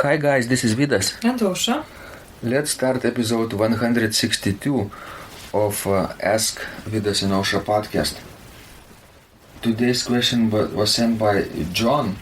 Hi guys, this is Vidas. And Ausra. Let's start episode 162 of Ask Vidas and Ausra podcast. Today's question was sent by John,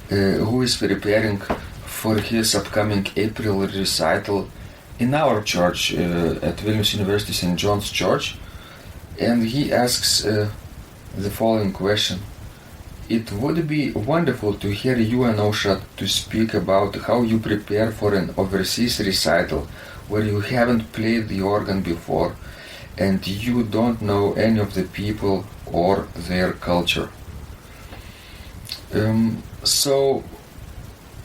who is preparing for his upcoming April recital in our church at Vilnius University St. John's Church. And he asks the following question. It would be wonderful to hear you and Ausra to speak about how you prepare for an overseas recital where you haven't played the organ before and you don't know any of the people or their culture. So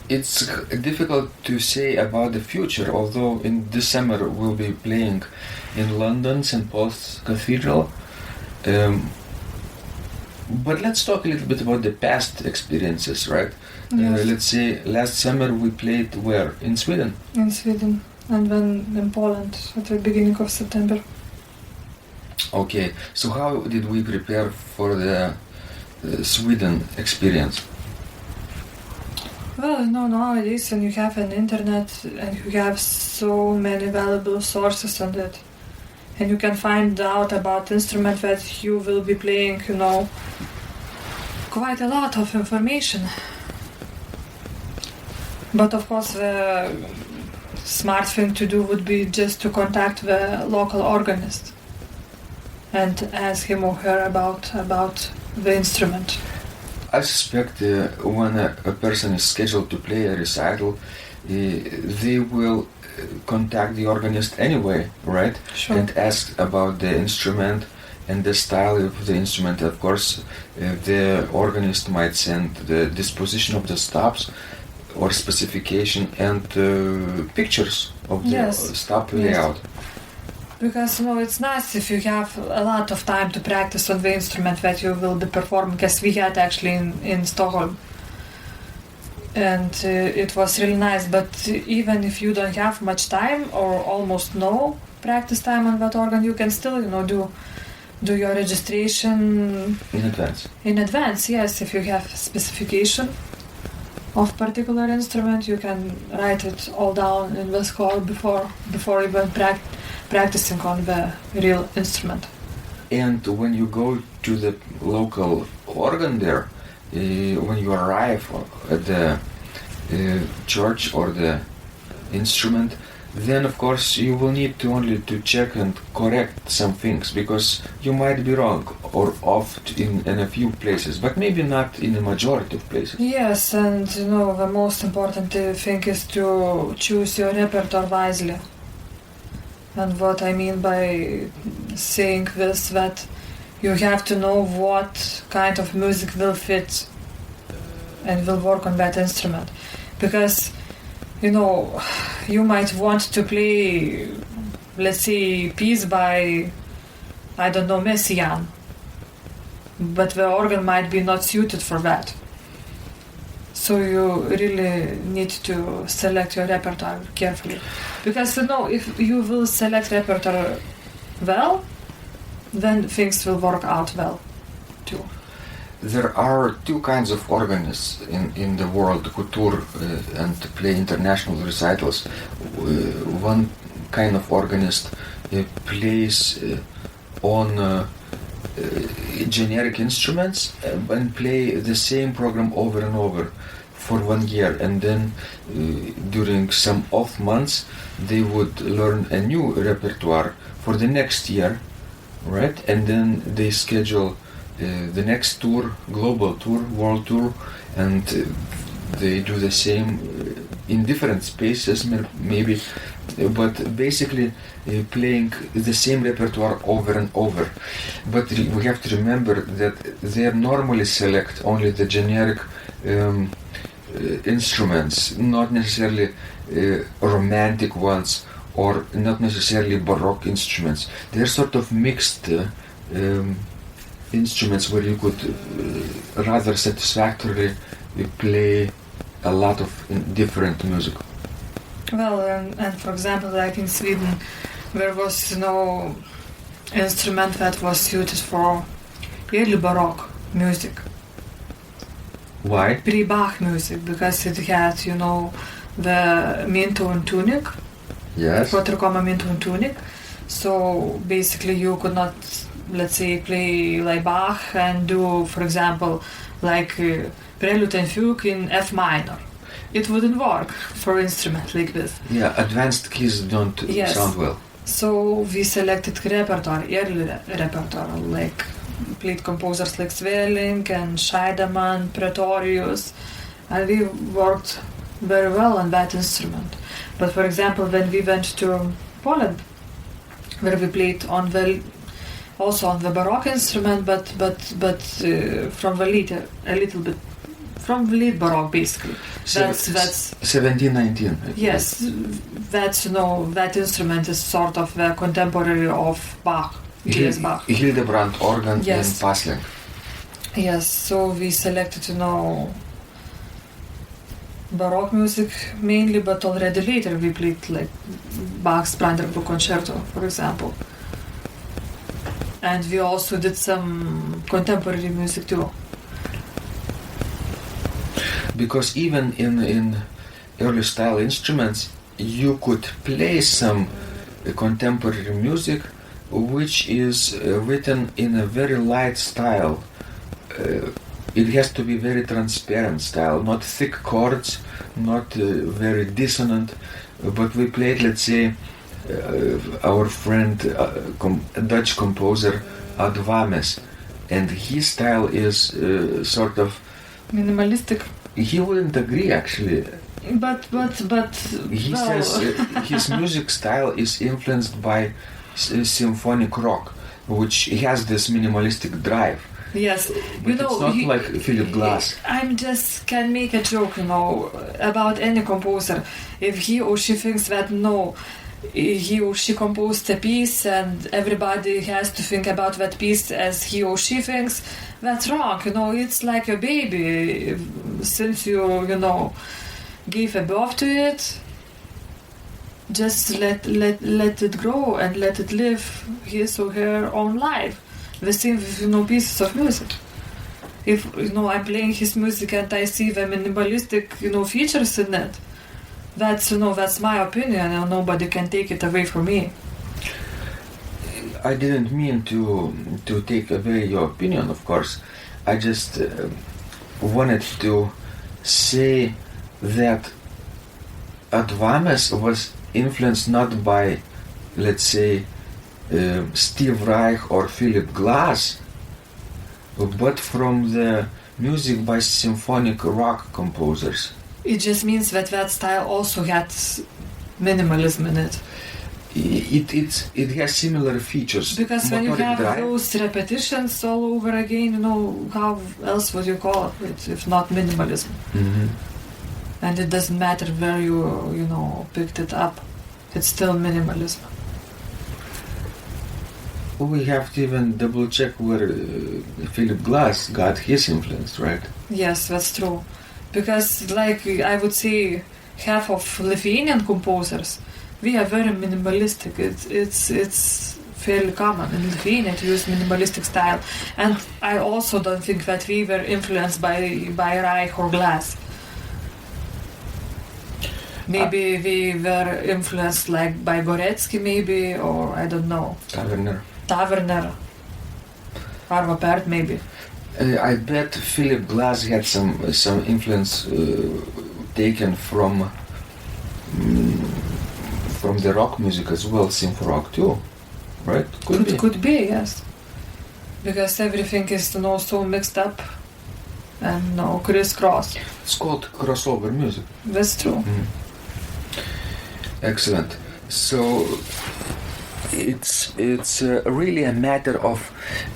it's difficult to say about the future, although in this summer we'll be playing in London, St. Paul's Cathedral. But let's talk a little bit about the past experiences, right? Yes. Let's say last summer we played where? In Sweden? In Sweden, and then in Poland at the beginning of September. Okay, so how did we prepare for the Sweden experience? Well, nowadays when you have an internet and you have so many valuable sources on it, and you can find out about the instrument that you will be playing, quite a lot of information. But of course the smart thing to do would be just to contact the local organist and ask him or her about the instrument. I suspect when a person is scheduled to play a recital, they will contact the organist anyway, right? Sure. And ask about the instrument and the style of the instrument. Of course, the organist might send the disposition of the stops or specification and pictures of the stop layout. Because it's nice if you have a lot of time to practice on the instrument that you will be performing, as we had actually in Stockholm. And it was really nice, but even if you don't have much time or almost no practice time on that organ, you can still, do your registration in advance. In advance, yes. If you have specification of particular instrument, you can write it all down in the score before even practicing on the real instrument. And when you go to the local organ there, when you arrive at the church or the instrument, then of course you will need to only to check and correct some things, because you might be wrong or off in a few places, but maybe not in a majority of places. Yes, and the most important thing is to choose your repertoire wisely. And what I mean by saying this, that you have to know what kind of music will fit and will work on that instrument. Because, you might want to play, let's say, piece by, Messiaen. But the organ might be not suited for that. So you really need to select your repertoire carefully. Because, if you will select repertoire well, then things will work out well, too. There are two kinds of organists in the world who tour and play international recitals. One kind of organist plays on generic instruments and play the same program over and over for 1 year, and then during some off months they would learn a new repertoire for the next year, right? And then they schedule the next tour, global tour, world tour, and they do the same in different spaces maybe, but basically playing the same repertoire over and over. But we have to remember that they normally select only the generic instruments, not necessarily romantic ones or not necessarily Baroque instruments. They're sort of mixed instruments where you could rather satisfactorily play a lot of different music. Well, and for example, like in Sweden, there was no instrument that was suited for early Baroque music. Why? Pre-Bach music, because it had, the mean tone tunic. Yes. What recommend mean tone tunic. So basically you could not, let's say, play like Bach and do, for example, like Prelude and Fugue in F minor. It wouldn't work for instrument like this. Yeah, advanced keys don't sound well. So we selected repertoire, early repertoire, like played composers like Sweelinck and Scheidemann, Pretorius, and we worked very well on that instrument. But for example, when we went to Poland, where we played also on the Baroque instrument, but from the lead a little bit, from the lead Baroque basically. That's 1719. Yes, that's that instrument is sort of the contemporary of Bach, J.S. Bach. Hildebrand organ and Pasling. Yes, so we selected Baroque music mainly, but already later we played like Bach's Brandenburg Concerto, for example. And we also did some contemporary music too. Because even in early style instruments, you could play some contemporary music which is written in a very light style. It has to be very transparent style, not thick chords, not very dissonant, but we played, let's say, our friend, Dutch composer AVA162, and his style is sort of minimalistic. He wouldn't agree, actually. But he says his music style is influenced by symphonic rock, which has this minimalistic drive. Yes, but it's not like Philip Glass. I'm just can make a joke, about any composer. If he or she thinks that he or she composed a piece and everybody has to think about that piece as he or she thinks, that's wrong. It's like a baby. Since you gave a birth to it, just let it grow and let it live his or her own life. The same with pieces of music. If I'm playing his music and I see the minimalistic features in it, that's my opinion, and nobody can take it away from me. I didn't mean to take away your opinion, of course. I just wanted to say that AVA162 was influenced not by, let's say, Steve Reich or Philip Glass, but from the music by symphonic rock composers. It just means that style also had minimalism in it. It has similar features. Because when you have those repetitions all over again, how else would you call it if not minimalism? Mm-hmm. And it doesn't matter where you picked it up. It's still minimalism. We have to even double check where Philip Glass got his influence, right? Yes, that's true. Because, I would say, half of Lithuanian composers, we are very minimalistic. It's fairly common in Lithuania to use minimalistic style. And I also don't think that we were influenced by Reich or Glass. Maybe we were influenced by Gorecki, maybe, or I don't know. Taverner. Arvo Pärt, maybe. I bet Philip Glass had some influence taken from the rock music as well, symphony rock too, right? Could be, yes. Because everything is so mixed up and crisscross. It's called crossover music. That's true. Mm. Excellent. So it's really a matter of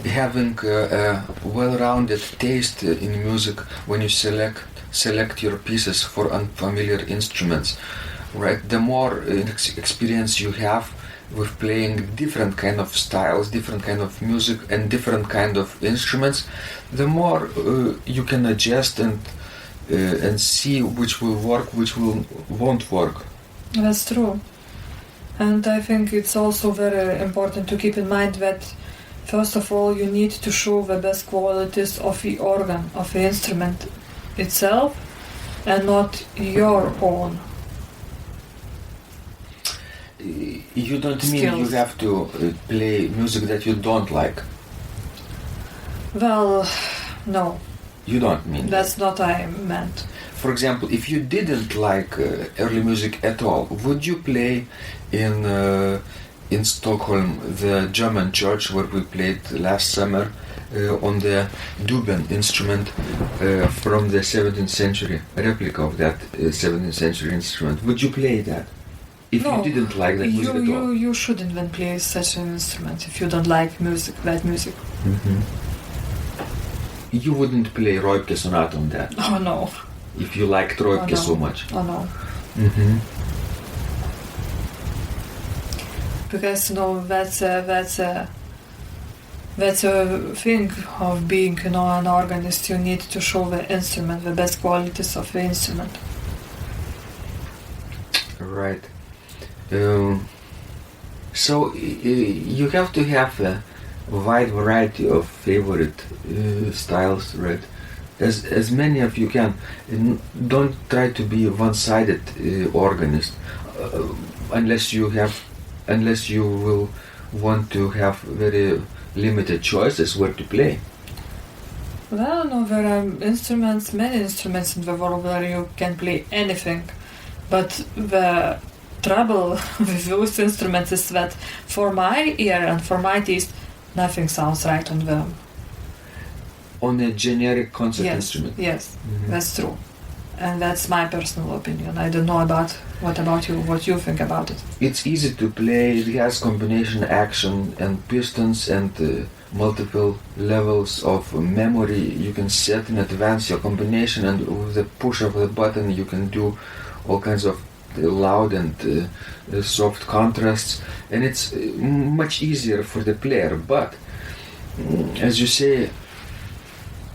having a well-rounded taste in music when you select your pieces for unfamiliar instruments, right? The more experience you have with playing different kind of styles, different kind of music, and different kind of instruments, the more you can adjust and see which will work, which won't work. That's true. And I think it's also very important to keep in mind that, first of all, you need to show the best qualities of the organ, of the instrument itself, and not your own you don't mean skills. you have to play music that you don't like. Well, no, You don't mean that's not what I meant. For example, if you didn't like early music at all, would you play in Stockholm the German church where we played last summer on the Duben instrument from the 17th century, a replica of that 17th century instrument? Would you play that if No, you didn't like that music at all? You shouldn't even play such an instrument if you don't like music, that music. Mhm. You wouldn't play Roipke sonata on that Oh no, if you liked Roipke Oh, no. so much. oh no. Mm-hmm. Because that's a thing of being an organist. You need to show the instrument, the best qualities of the instrument. Right. So you have to have a wide variety of favorite styles, right? As many of you can. Don't try to be a one-sided organist, unless you will want to have very limited choices where to play. Well, no, there are many instruments in the world where you can play anything, but the trouble with those instruments is that for my ear and for my taste, nothing sounds right on them. On a generic concert Yes, instrument. yes, Mhm. that's true. And that's my personal opinion. I don't know what about you, what you think about it. It's easy to play. It has combination action and pistons and multiple levels of memory. You can set in advance your combination, and with the push of the button you can do all kinds of loud and soft contrasts, and it's much easier for the player. But as you say,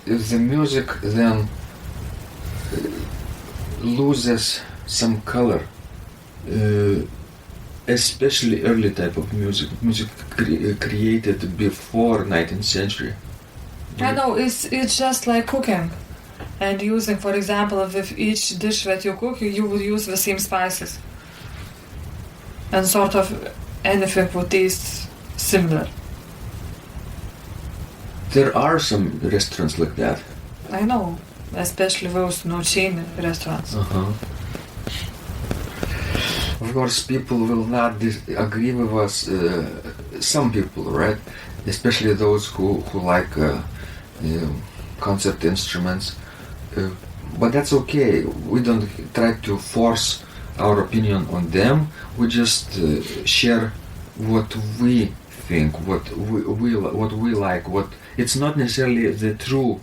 the music then loses some color, especially early type of music created before 19th century. I know, it's just like cooking. And using, for example, with each dish that you cook, you would use the same spices. And sort of anything would taste similar. There are some restaurants like that. I know, especially those chain restaurants. Uh-huh. Of course, people will not agree with us. Some people, right? Especially those who like concert instruments. But that's okay. We don't try to force our opinion on them. We just share what we think, what we like. It's not necessarily the true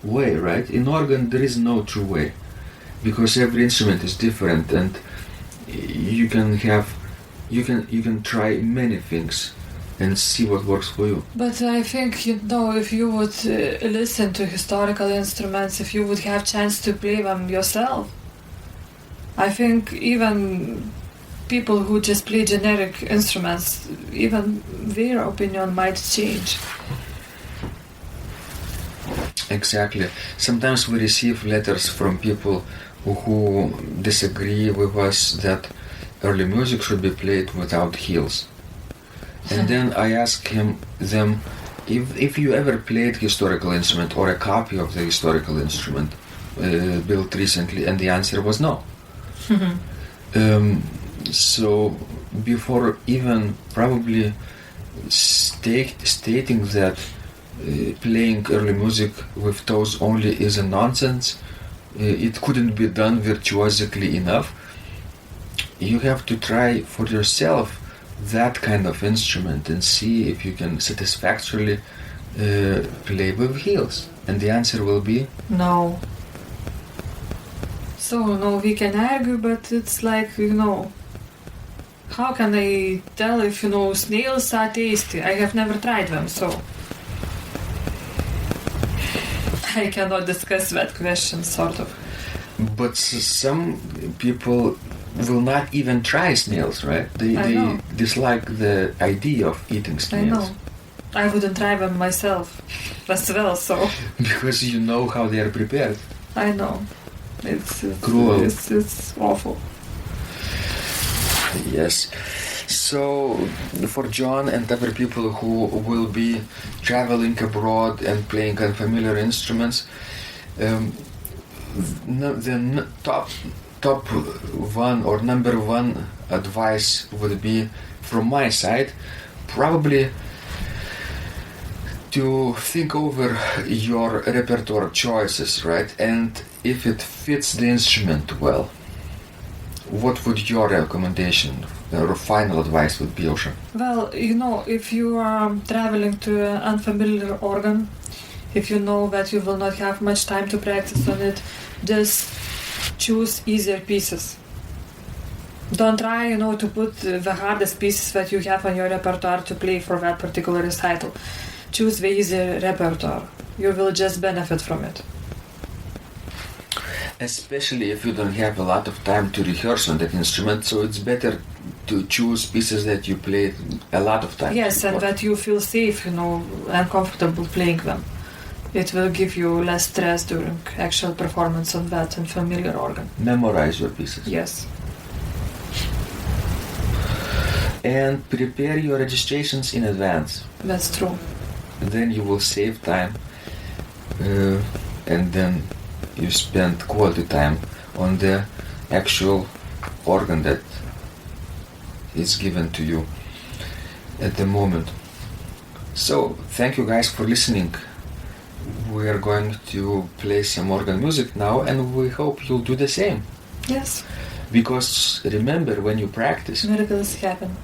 way, right? In organ, there is no true way, because every instrument is different, and you can try many things and see what works for you. But I think, if you would listen to historical instruments, if you would have chance to play them yourself, I think even people who just play generic instruments, even their opinion might change. Exactly. Sometimes we receive letters from people who disagree with us that early music should be played without heels. And then I ask them if you ever played historical instrument or a copy of the historical instrument built recently, and the answer was no. So before even probably stating that playing early music with toes only is a nonsense, it couldn't be done virtuosically enough, you have to try for yourself that kind of instrument and see if you can satisfactorily play with heels. And the answer will be No. So, no, we can argue, but it's like, how can I tell if, snails are tasty? I have never tried them, so I cannot discuss that question, sort of. But some people will not even try snails, right? I They know. dislike the idea of eating I snails. know. I wouldn't try them myself as well, so Because you know how they are prepared. I know. It's Cruel. It's awful. Yes. So, for John and other people who will be traveling abroad and playing unfamiliar instruments, top one or number one advice would be from my side, probably to think over your repertoire choices, right? And if it fits the instrument well. What would your recommendation or final advice would be, Ausra? Well, if you are traveling to an unfamiliar organ, if you know that you will not have much time to practice on it, just choose easier pieces. Don't try, to put the hardest pieces that you have on your repertoire to play for that particular recital. Choose the easier repertoire. You will just benefit from it. Especially if you don't have a lot of time to rehearse on that instrument, so it's better to choose pieces that you play a lot of time. Yes, and that you feel safe, and comfortable playing them. It will give you less stress during actual performance on that unfamiliar organ. Memorize your pieces. Yes. And prepare your registrations in advance. That's true. Then you will save time, and then you spend quality time on the actual organ that is given to you at the moment. So, thank you guys for listening. We are going to play some organ music now, and we hope you'll do the same. Yes. Because remember, when you practice, Miracles happen.